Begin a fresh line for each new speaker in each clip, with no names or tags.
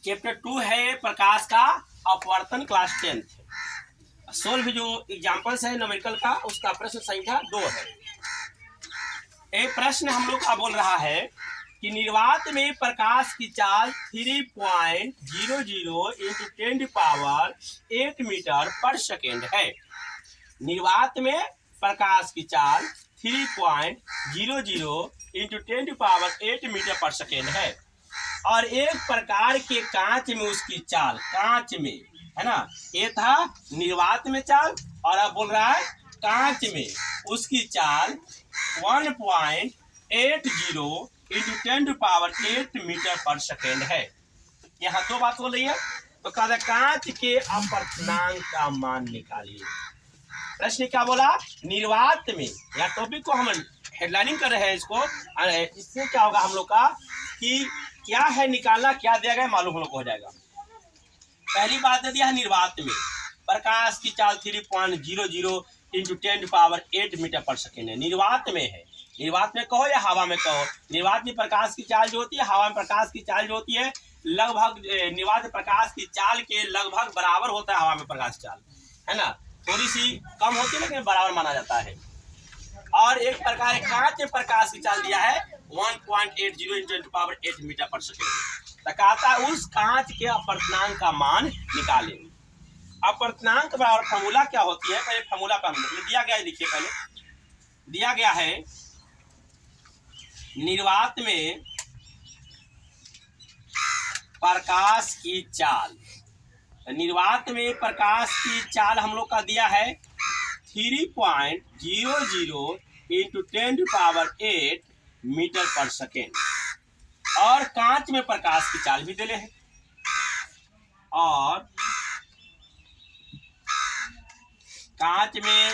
Chapter 2 है प्रकाश का अपवर्तन, क्लास 10th। सोल्व जो एग्जाम्पल्स है न्यूमेरिकल का, उसका प्रश्न संख्या 2 है। एक प्रश्न हम लोग का बोल रहा है कि निर्वात में प्रकाश की चाल 3.00 इंटू 10⁸ मीटर पर सेकेंड है। निर्वात में प्रकाश की चाल 3.00 इंटू 10⁸ मीटर पर सेकेंड है और एक प्रकार के कांच में उसकी चाल, कांच में है ना, ये था निर्वात में चाल और अब बोल रहा है कांच में उसकी चाल 1.80 इंटू 10⁸ मीटर पर सेकेंड है। यहाँ दो बात हो रही है। तो कहा कांच के अपवर्तनांक का मान निकालिए। प्रश्न क्या बोला? निर्वात में, या टॉपिक को हम हेडलाइनिंग कर रहे हैं इसको, इससे क्या होगा हम लोग का कि क्या है निकालना, क्या दिया गया मालूम हम लोग को हो जाएगा। पहली बात दे दिया है निर्वात में प्रकाश की चाल 3.00 इंटू 10⁸ मीटर पर सेकेंड है। निर्वात में है, निर्वात में कहो या हवा में कहो, निर्वात में प्रकाश की चाल जो होती है, हवा में प्रकाश की चाल जो होती है लगभग निर्वात में प्रकाश की चाल के लगभग बराबर होता है हवा में प्रकाश चाल, है ना, थोड़ी सी कम होती है लेकिन बराबर माना जाता है। और एक प्रकार कांच में प्रकाश की चाल दिया है 1.80 इंटू 10⁸ मीटर पर सेकेंड। तो कहता है उस कांच के अपवर्तनांक का मान निकालें। अपवर्तनांक बराबर फॉर्मूला क्या होती है, पहले फॉर्मूला का दिया गया है, देखिए पहले दिया गया है निर्वात में प्रकाश की चाल, निर्वात में प्रकाश की चाल हम लोग का दिया है 3.00 इंटू 10⁸ मीटर पर सेकेंड और कांच में प्रकाश की चाल भी दिले हैं और कांच में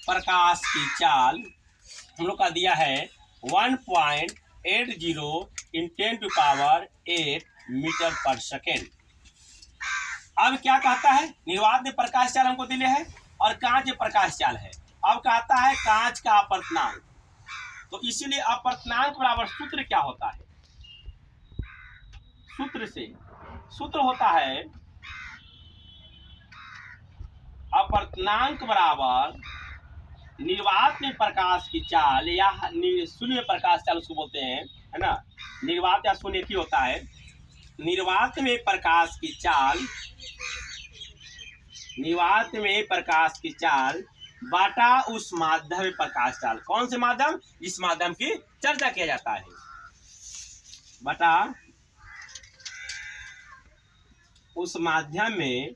प्रकाश की चाल हम लोग का दिया है 1.80 इन 10⁸ मीटर पर सेकेंड। अब क्या कहता है, निर्वात में प्रकाश चाल हमको दिले है और कांच में प्रकाश चाल है। अब कहता है कांच का अपवर्तनांक, तो इसीलिए अपवर्तनांक बराबर सूत्र क्या होता है, सूत्र होता है अपवर्तनांक बराबर निर्वात में प्रकाश की चाल या शून्य प्रकाश चाल उसको बोलते हैं, है ना, निर्वात या शून्य की होता है। निर्वात में प्रकाश की चाल, निर्वात में प्रकाश की चाल बाटा उस माध्यम में प्रकाश चाल, कौन से माध्यम, जिस माध्यम की चर्चा किया जाता है, बटा उस माध्यम में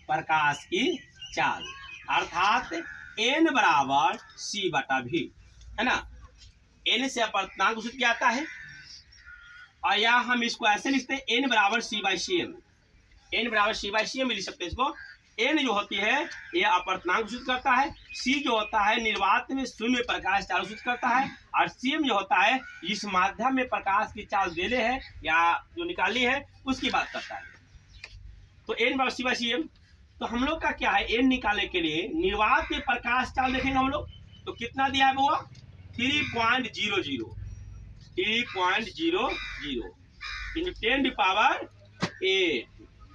प्रकाश की चाल, अर्थात n बराबर c बटा v, है ना। n से अपवर्तनांक सूत्र क्या आता है और या हम इसको ऐसे लिखते हैं n बराबर c by C M, n बराबर c बाई सी एम लिख सकते हैं इसको। n जो होती है यह अपवर्तनांक सूचित करता है, c जो होता है निर्वात में शून्य प्रकाश चाल सूचित करता है और cm जो होता है इस माध्यम में प्रकाश की चाल देने है या जो निकाली है उसकी बात करता है। तो n बराबर c बाई सी एम, तो हम लोग का क्या है, n निकालने के लिए निर्वात में प्रकाश चाल देखेंगे हम लोग, तो कितना दिया है वो 3.00 इंटू 10⁸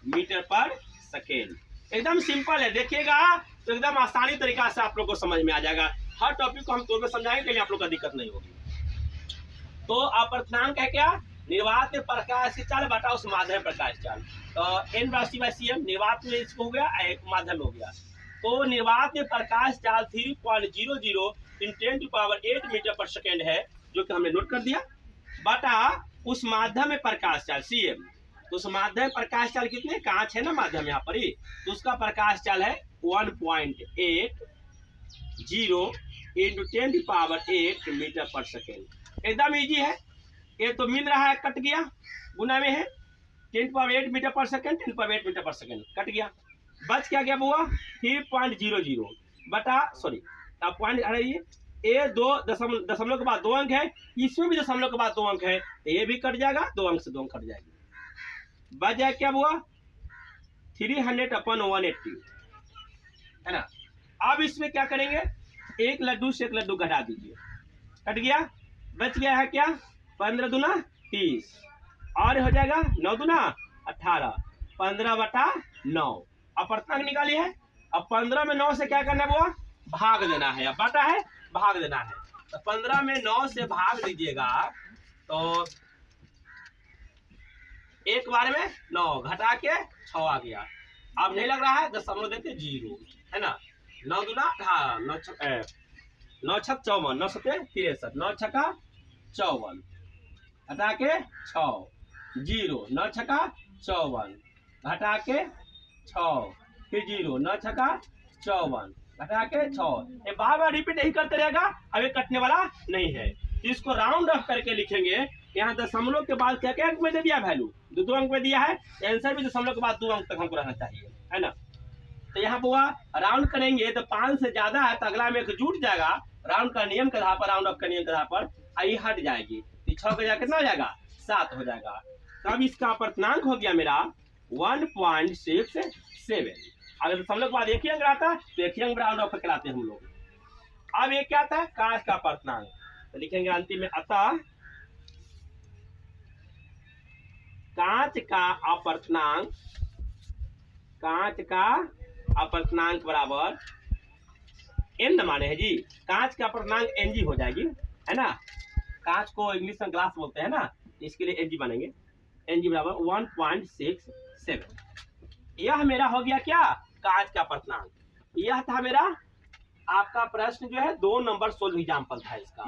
मीटर पर सेकेंड। एकदम सिंपल है, देखिएगा तो एकदम आसानी तरीका से आप लोग को समझ में आ जाएगा। हर टॉपिक को हम तौर पर समझाएंगे के लिए आप लोग का दिक्कत नहीं होगी। तो अपवर्तनांक है क्या, निर्वात में प्रकाश की चाल बटा उस माध्यम प्रकाश चाल, तो n बराबर c बाई सी एम, निर्वात में इसको हो गया, माध्यम हो गया। तो निर्वात में प्रकाश चाल 3.00 इन 10⁸ मीटर पर सेकेंड है जो कि हमने नोट कर दिया, बटा उस माध्यम में प्रकाश चाल cm, तो उस माध्यम प्रकाश चाल कितने, कांच है ना माध्यम यहाँ पर ही, तो उसका प्रकाश चाल है 1.80 इंटू 10⁸ मीटर पर सेकेंड। एकदम इजी है, ये तो मिल रहा है, कट गया, गुना में है 10⁸ मीटर पर सेकेंड, 10⁸ मीटर पर सेकेंड कट गया, बच क्या गया बुआ 3.00 बटा सॉरी पॉइंट, अरे ये दो दशमलव के बाद 2 अंक है, इसमें भी दशमलव के बाद 2 अंक है, तो ये भी कट जाएगा, 2 अंक से 2 अंक कट जाएगी, बच जाए क्या बुआ 300/180, है ना। अब इसमें क्या करेंगे, एक लड्डू से एक लड्डू घटा दीजिए, कट गया, बच गया है क्या 15 दूना 30 और हो जाएगा 9 दूना 18 15/9 अपर्तनांक निकाली है। अब 15 में 9 से क्या करना है बुआ भाग देना है। अब बटा है भाग देना है तो 15 में 9 से भाग दीजिएगा तो एक बार में 9 घटा के 6 आ गया। अब नहीं लग रहा है दशमलव देते 0 है ना। 9 दूना 18 9 छक 54 9 सत्ते 63 9 छका 54 घटा के 6 0 9 छका 54 घटा के 6 फिर 0 9 छका 54 घटा के 6 ये बार बार रिपीट यही करते रहेगा। अब ये कटने वाला नहीं है तो इसको राउंड ऑफ करके लिखेंगे। यहाँ दशमलव के बाद क्या क्या अंक में दे दिया वैल्यू 2 अंक में दिया है आंसर भी दशमलव के बाद 2 अंक तक हमको रहना चाहिए है ना। तो यहाँ पर राउंड करेंगे तो 5 से ज्यादा है तो अगला में एक जुट जाएगा राउंड का नियम के आधार पर राउंड ऑफ का नियम के आधार पर आई हट जाएगी 6 का कितना हो जाएगा 7 हो जाएगा। तब इसका अपर्तनांक हो गया मेरा 1.67। अगर दशमलव के बाद एक ही अंक आता तो एक ही अंक राउंड ऑफ कराते हम लोग। अब ये क्या आता है कांच का अपर्तनांक तो लिखेंगे अंतिम में अतः कांच का अपर्तनांक बराबर n माने है जी। कांच का अपर्तनांक Ng हो जाएगी है ना। कांच को इंग्लिश में ग्लास बोलते हैं ना इसके लिए Ng बनेंगे Ng बराबर 1.67। यह मेरा हो गया क्या कांच का अपर्तनांक। यह था मेरा आपका प्रश्न जो है 2 नंबर 16 एग्जाम्पल था इसका।